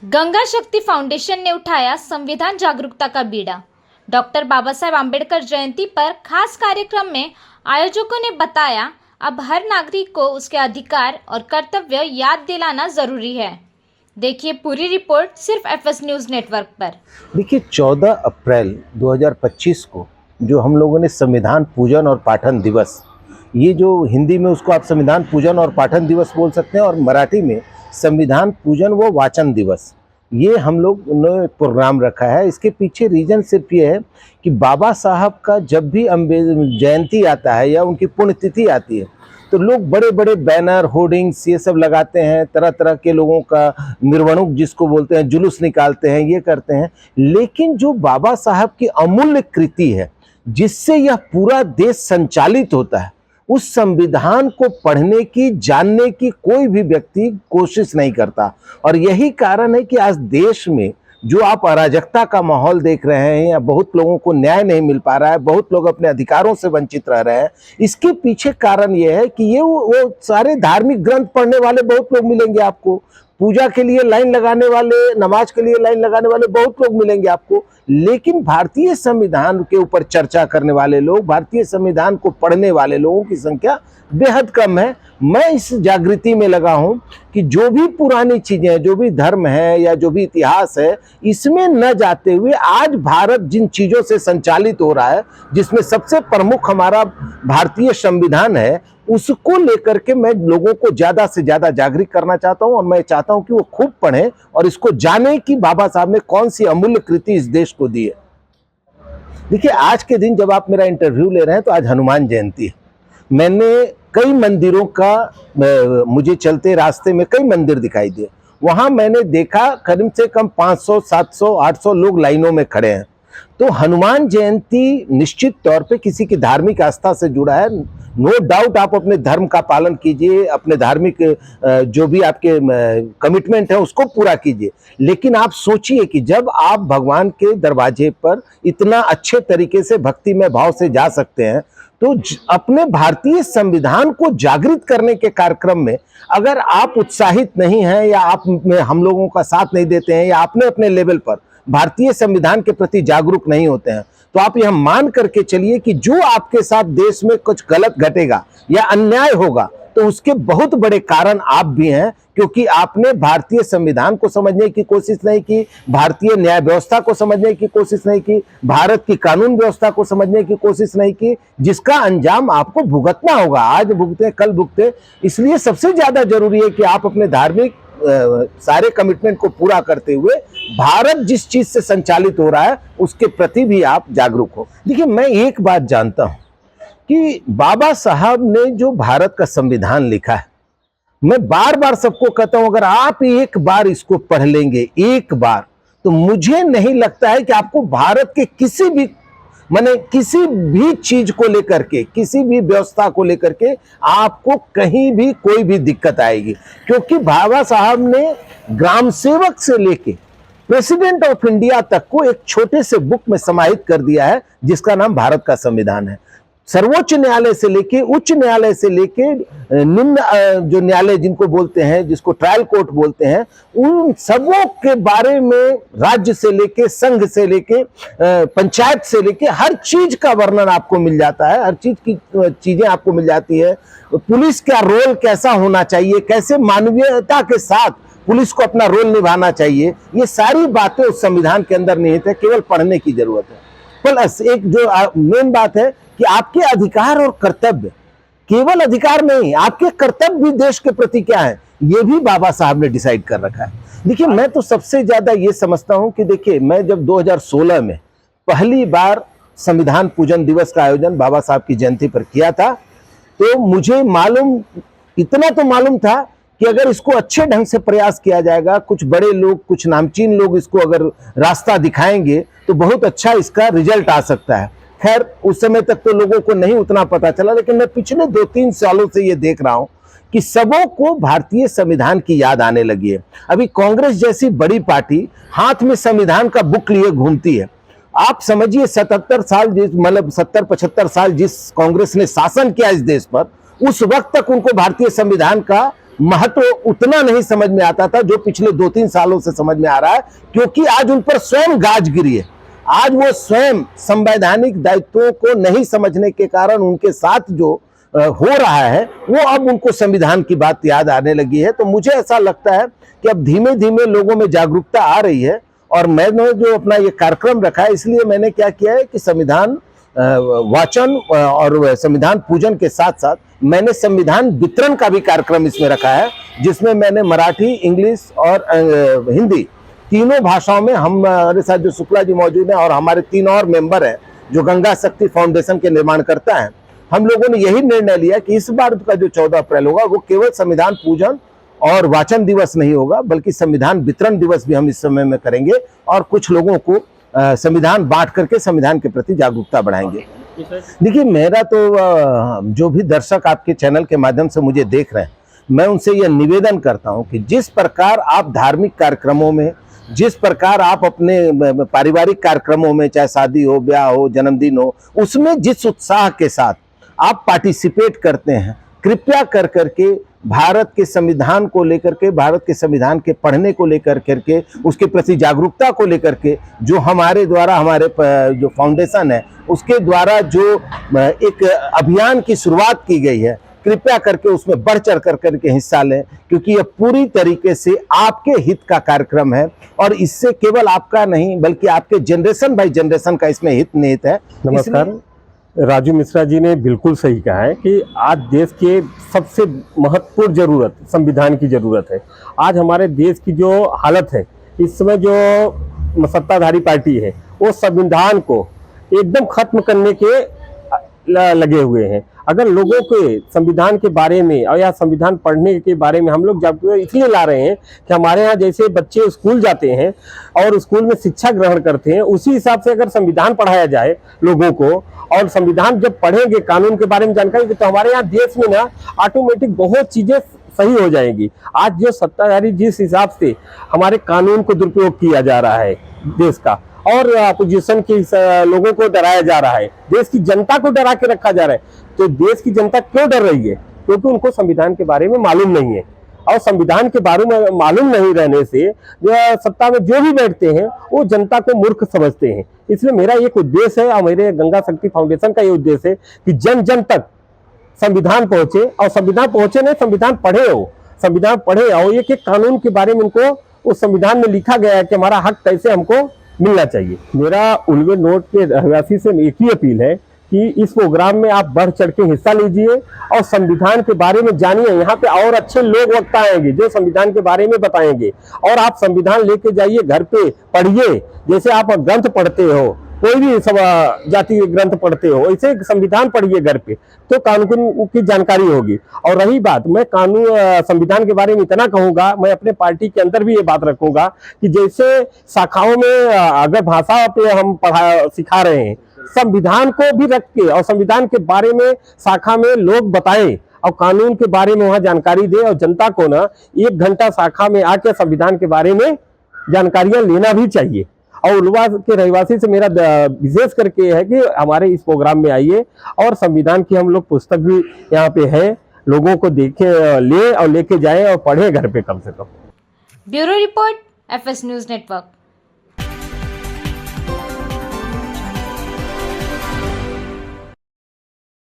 गंगा शक्ति फाउंडेशन ने उठाया संविधान जागरूकता का बीड़ा। डॉक्टर बाबा साहेब आम्बेडकर जयंती पर खास कार्यक्रम में आयोजकों ने बताया, अब हर नागरिक को उसके अधिकार और कर्तव्य याद दिलाना जरूरी है। देखिए पूरी रिपोर्ट सिर्फ एफएस न्यूज नेटवर्क पर। देखिए 14 अप्रैल 2025 को जो हम लोगों ने संविधान पूजन और पाठन दिवस, ये जो हिंदी में उसको आप संविधान पूजन और पाठन दिवस बोल सकते हैं और मराठी में संविधान पूजन व वाचन दिवस, ये हम लोग ने प्रोग्राम रखा है। इसके पीछे रीज़न सिर्फ ये है कि बाबा साहब का जब भी जयंती आता है या उनकी पुण्यतिथि आती है तो लोग बड़े बड़े बैनर, होर्डिंग्स ये सब लगाते हैं, तरह तरह के लोगों का निर्वणुक जिसको बोलते हैं, जुलूस निकालते हैं, ये करते हैं। लेकिन जो बाबा साहब की अमूल्य कृति है जिससे यह पूरा देश संचालित होता है, उस संविधान को पढ़ने की, जानने की कोई भी व्यक्ति कोशिश नहीं करता। और यही कारण है कि आज देश में जो आप अराजकता का माहौल देख रहे हैं या बहुत लोगों को न्याय नहीं मिल पा रहा है, बहुत लोग अपने अधिकारों से वंचित रह रहे हैं, इसके पीछे कारण ये है कि ये वो सारे धार्मिक ग्रंथ पढ़ने वाले बहुत लोग मिलेंगे आपको, पूजा के लिए लाइन लगाने वाले, नमाज के लिए लाइन लगाने वाले बहुत लोग मिलेंगे आपको, लेकिन भारतीय संविधान के ऊपर चर्चा करने वाले लोग, भारतीय संविधान को पढ़ने वाले लोगों की संख्या बेहद कम है। मैं इस जागृति में लगा हूं कि जो भी पुरानी चीजें, जो भी धर्म है या जो भी इतिहास है, इसमें न जाते हुए आज भारत जिन चीजों से संचालित हो रहा है, जिसमें सबसे प्रमुख हमारा भारतीय संविधान है, उसको लेकर के मैं लोगों को ज्यादा से ज्यादा जागृत करना चाहता हूं। और मैं चाहता हूं कि वो खूब पढ़ें और इसको जाने कि बाबा साहब ने कौन सी अमूल्य कृति इस देश को दी है। देखिए आज के दिन जब आप मेरा इंटरव्यू ले रहे हैं तो आज हनुमान जयंती है। मैंने कई मंदिरों का, मुझे चलते रास्ते में कई मंदिर दिखाई दिए, वहां मैंने देखा करीब से कम 500, 700, 800 लोग लाइनों में खड़े हैं। तो हनुमान जयंती निश्चित तौर पे किसी की धार्मिक आस्था से जुड़ा है। नो डाउट आप अपने धर्म का पालन कीजिए, अपने धार्मिक जो भी आपके कमिटमेंट है उसको पूरा कीजिए, लेकिन आप सोचिए कि जब आप भगवान के दरवाजे पर इतना अच्छे तरीके से भक्ति में भाव से जा सकते हैं, तो अपने भारतीय संविधान को जागृत करने के कार्यक्रम में अगर आप उत्साहित नहीं हैं या आप में हम लोगों का साथ नहीं देते हैं या आपने अपने लेवल पर भारतीय संविधान के प्रति जागरूक नहीं होते हैं, तो आप यह मान करके चलिए कि जो आपके साथ देश में कुछ गलत घटेगा या अन्याय होगा तो उसके बहुत बड़े कारण आप भी हैं, क्योंकि आपने भारतीय संविधान को समझने की कोशिश नहीं की, भारतीय न्याय व्यवस्था को समझने की कोशिश नहीं की, भारत की कानून व्यवस्था को समझने की कोशिश नहीं की, जिसका अंजाम आपको भुगतना होगा। आज भुगते कल भुगते। इसलिए सबसे ज्यादा जरूरी है कि आप अपने धार्मिक सारे कमिटमेंट को पूरा करते हुए भारत जिस चीज से संचालित हो रहा है उसके प्रति भी आप जागरूक हो। देखिए मैं एक बात जानता हूं कि बाबा साहब ने जो भारत का संविधान लिखा है, मैं बार बार सबको कहता हूं अगर आप एक बार इसको पढ़ लेंगे, एक बार, तो मुझे नहीं लगता है कि आपको भारत के किसी भी चीज को लेकर के, किसी भी व्यवस्था को लेकर के आपको कहीं भी कोई भी दिक्कत आएगी, क्योंकि बाबा साहब ने ग्राम सेवक से लेके प्रेसिडेंट ऑफ इंडिया तक को एक छोटे से बुक में समाहित कर दिया है जिसका नाम भारत का संविधान है। सर्वोच्च न्यायालय से लेके, उच्च न्यायालय से लेके निम्न जो न्यायालय जिनको बोलते हैं, जिसको ट्रायल कोर्ट बोलते हैं, उन सबों के बारे में राज्य से लेके, संघ से लेके, पंचायत से लेके हर चीज का वर्णन आपको मिल जाता है, हर चीज की चीजें आपको मिल जाती है। पुलिस का रोल कैसा होना चाहिए, कैसे मानवीयता के साथ पुलिस को अपना रोल निभाना चाहिए, ये सारी बातें उस संविधान के अंदर निहित है, केवल पढ़ने की जरूरत है। प्लस एक जो मेन बात है कि आपके अधिकार और कर्तव्य, केवल अधिकार नहीं, आपके कर्तव्य भी देश के प्रति क्या है, ये भी बाबा साहब ने डिसाइड कर रखा है। देखिए मैं तो सबसे ज्यादा ये समझता हूं कि देखिए मैं जब 2016 में पहली बार संविधान पूजन दिवस का आयोजन बाबा साहब की जयंती पर किया था, तो मुझे इतना तो मालूम था कि अगर इसको अच्छे ढंग से प्रयास किया जाएगा, कुछ बड़े लोग, कुछ नामचीन लोग इसको अगर रास्ता दिखाएंगे तो बहुत अच्छा इसका रिजल्ट आ सकता है। खैर उस समय तक तो लोगों को नहीं उतना पता चला, लेकिन मैं पिछले 2-3 सालों से ये देख रहा हूं कि सबों को भारतीय संविधान की याद आने लगी है। अभी कांग्रेस जैसी बड़ी पार्टी हाथ में संविधान का बुक लिए घूमती है। आप समझिए 77 साल, मतलब 70-75 साल जिस कांग्रेस ने शासन किया इस देश पर, उस वक्त तक उनको भारतीय संविधान का महत्व उतना नहीं समझ में आता था जो पिछले 2-3 सालों से समझ में आ रहा है, क्योंकि आज उन पर स्वयं गाज गिरी है। आज वो स्वयं संवैधानिक दायित्वों को नहीं समझने के कारण उनके साथ जो हो रहा है वो अब उनको संविधान की बात याद आने लगी है। तो मुझे ऐसा लगता है कि अब धीमे धीमे लोगों में जागरूकता आ रही है, और मैंने जो अपना ये कार्यक्रम रखा है, इसलिए मैंने क्या किया है कि संविधान वाचन और संविधान पूजन के साथ साथ मैंने संविधान वितरण का भी कार्यक्रम इसमें रखा है, जिसमें मैंने मराठी, इंग्लिश और हिंदी तीनों भाषाओं में, हमारे साथ जो शुक्ला जी मौजूद हैं और हमारे 3 और मेंबर हैं जो गंगा शक्ति फाउंडेशन के निर्माणकर्ता हैं, हम लोगों ने यही निर्णय लिया कि इस बार का जो 14 अप्रैल होगा वो केवल संविधान पूजन और वाचन दिवस नहीं होगा, बल्कि संविधान वितरण दिवस भी हम इस समय में करेंगे और कुछ लोगों को संविधान बांट करके संविधान के प्रति जागरूकता बढ़ाएंगे। देखिए, मेरा तो जो भी दर्शक आपके चैनल के माध्यम से मुझे देख रहे हैं, मैं उनसे यह निवेदन करता हूं कि जिस प्रकार आप धार्मिक कार्यक्रमों में, जिस प्रकार आप अपने पारिवारिक कार्यक्रमों में, चाहे शादी हो, ब्याह हो, जन्मदिन हो, उसमें जिस उत्साह के साथ आप पार्टिसिपेट करते हैं, कृपया कर करके भारत के संविधान को लेकर के, भारत के संविधान के पढ़ने को लेकर करके, उसके प्रति जागरूकता को लेकर के, जो हमारे द्वारा, हमारे जो फाउंडेशन है उसके द्वारा जो एक अभियान की शुरुआत की गई है, कृपया करके उसमें बढ़ चढ़ कर करके हिस्सा लें, क्योंकि यह पूरी तरीके से आपके हित का कार्यक्रम है और इससे केवल आपका नहीं बल्कि आपके जनरेशन बाई जनरेशन का इसमें हित निहित है। नमस्कार। राजू मिश्रा जी ने बिल्कुल सही कहा है कि आज देश के सबसे महत्वपूर्ण जरूरत संविधान की जरूरत है। आज हमारे देश की जो हालत है, इस समय जो सत्ताधारी पार्टी है वो संविधान को एकदम खत्म करने के लगे हुए हैं। अगर लोगों के संविधान के बारे में और या संविधान पढ़ने के बारे में हम लोग जागरूकता इसलिए ला रहे हैं कि हमारे यहाँ जैसे बच्चे स्कूल जाते हैं और स्कूल में शिक्षा ग्रहण करते हैं, उसी हिसाब से अगर संविधान पढ़ाया जाए लोगों को, और संविधान जब पढ़ेंगे, कानून के बारे में जानकारी, तो हमारे यहाँ देश में ना ऑटोमेटिक बहुत चीजें सही हो जाएंगी। आज जो सत्ताधारी जिस हिसाब से हमारे कानून को दुरुपयोग किया जा रहा है देश का, और अपोजिशन के लोगों को डराया जा रहा है, देश की जनता को डरा के रखा जा रहा है, तो देश की जनता क्यों डर रही है? क्योंकि उनको संविधान के बारे में मालूम नहीं है, और संविधान के बारे में मालूम नहीं रहने से जो सत्ता में जो भी बैठते हैं वो जनता को मूर्ख समझते हैं। इसलिए मेरा एक उद्देश्य है और मेरे गंगा शक्ति फाउंडेशन का ये उद्देश्य है कि जन जन तक संविधान पहुंचे, और संविधान पहुंचे नहीं, संविधान पढ़े हो, संविधान पढ़े और एक एक कानून के बारे में उनको उस संविधान में लिखा गया है कि हमारा हक कैसे हमको मिलना चाहिए। मेरा उल्वे नोट के रहवासी से एक ही अपील है कि इस प्रोग्राम में आप बढ़ चढ़ के हिस्सा लीजिए और संविधान के बारे में जानिए। यहाँ पे और अच्छे लोग वक्ता आएंगे जो संविधान के बारे में बताएंगे, और आप संविधान लेके जाइए, घर पे पढ़िए। जैसे आप ग्रंथ पढ़ते हो, कोई भी जाति ग्रंथ पढ़ते हो, ऐसे संविधान पढ़िए घर पे, तो कानून की जानकारी होगी। और रही बात, मैं कानून संविधान के बारे में इतना कहूंगा, मैं अपने पार्टी के अंदर भी ये बात रखूंगा कि जैसे शाखाओं में अगर भाषा पे हम सिखा रहे हैं, संविधान को भी रख के और संविधान के बारे में शाखा में लोग बताएं और कानून के बारे में वहां जानकारी दे, और जनता को ना 1 घंटा शाखा में आके संविधान के बारे में जानकारियां लेना भी चाहिए। और उल्वा के रहवासी से मेरा विशेष करके है कि हमारे इस प्रोग्राम में आइए, और संविधान की हम लोग पुस्तक भी यहाँ पे है, लोगों को देखे, ले और लेके जाए और पढ़े घर पे कम से कम। Bureau report, FS news network.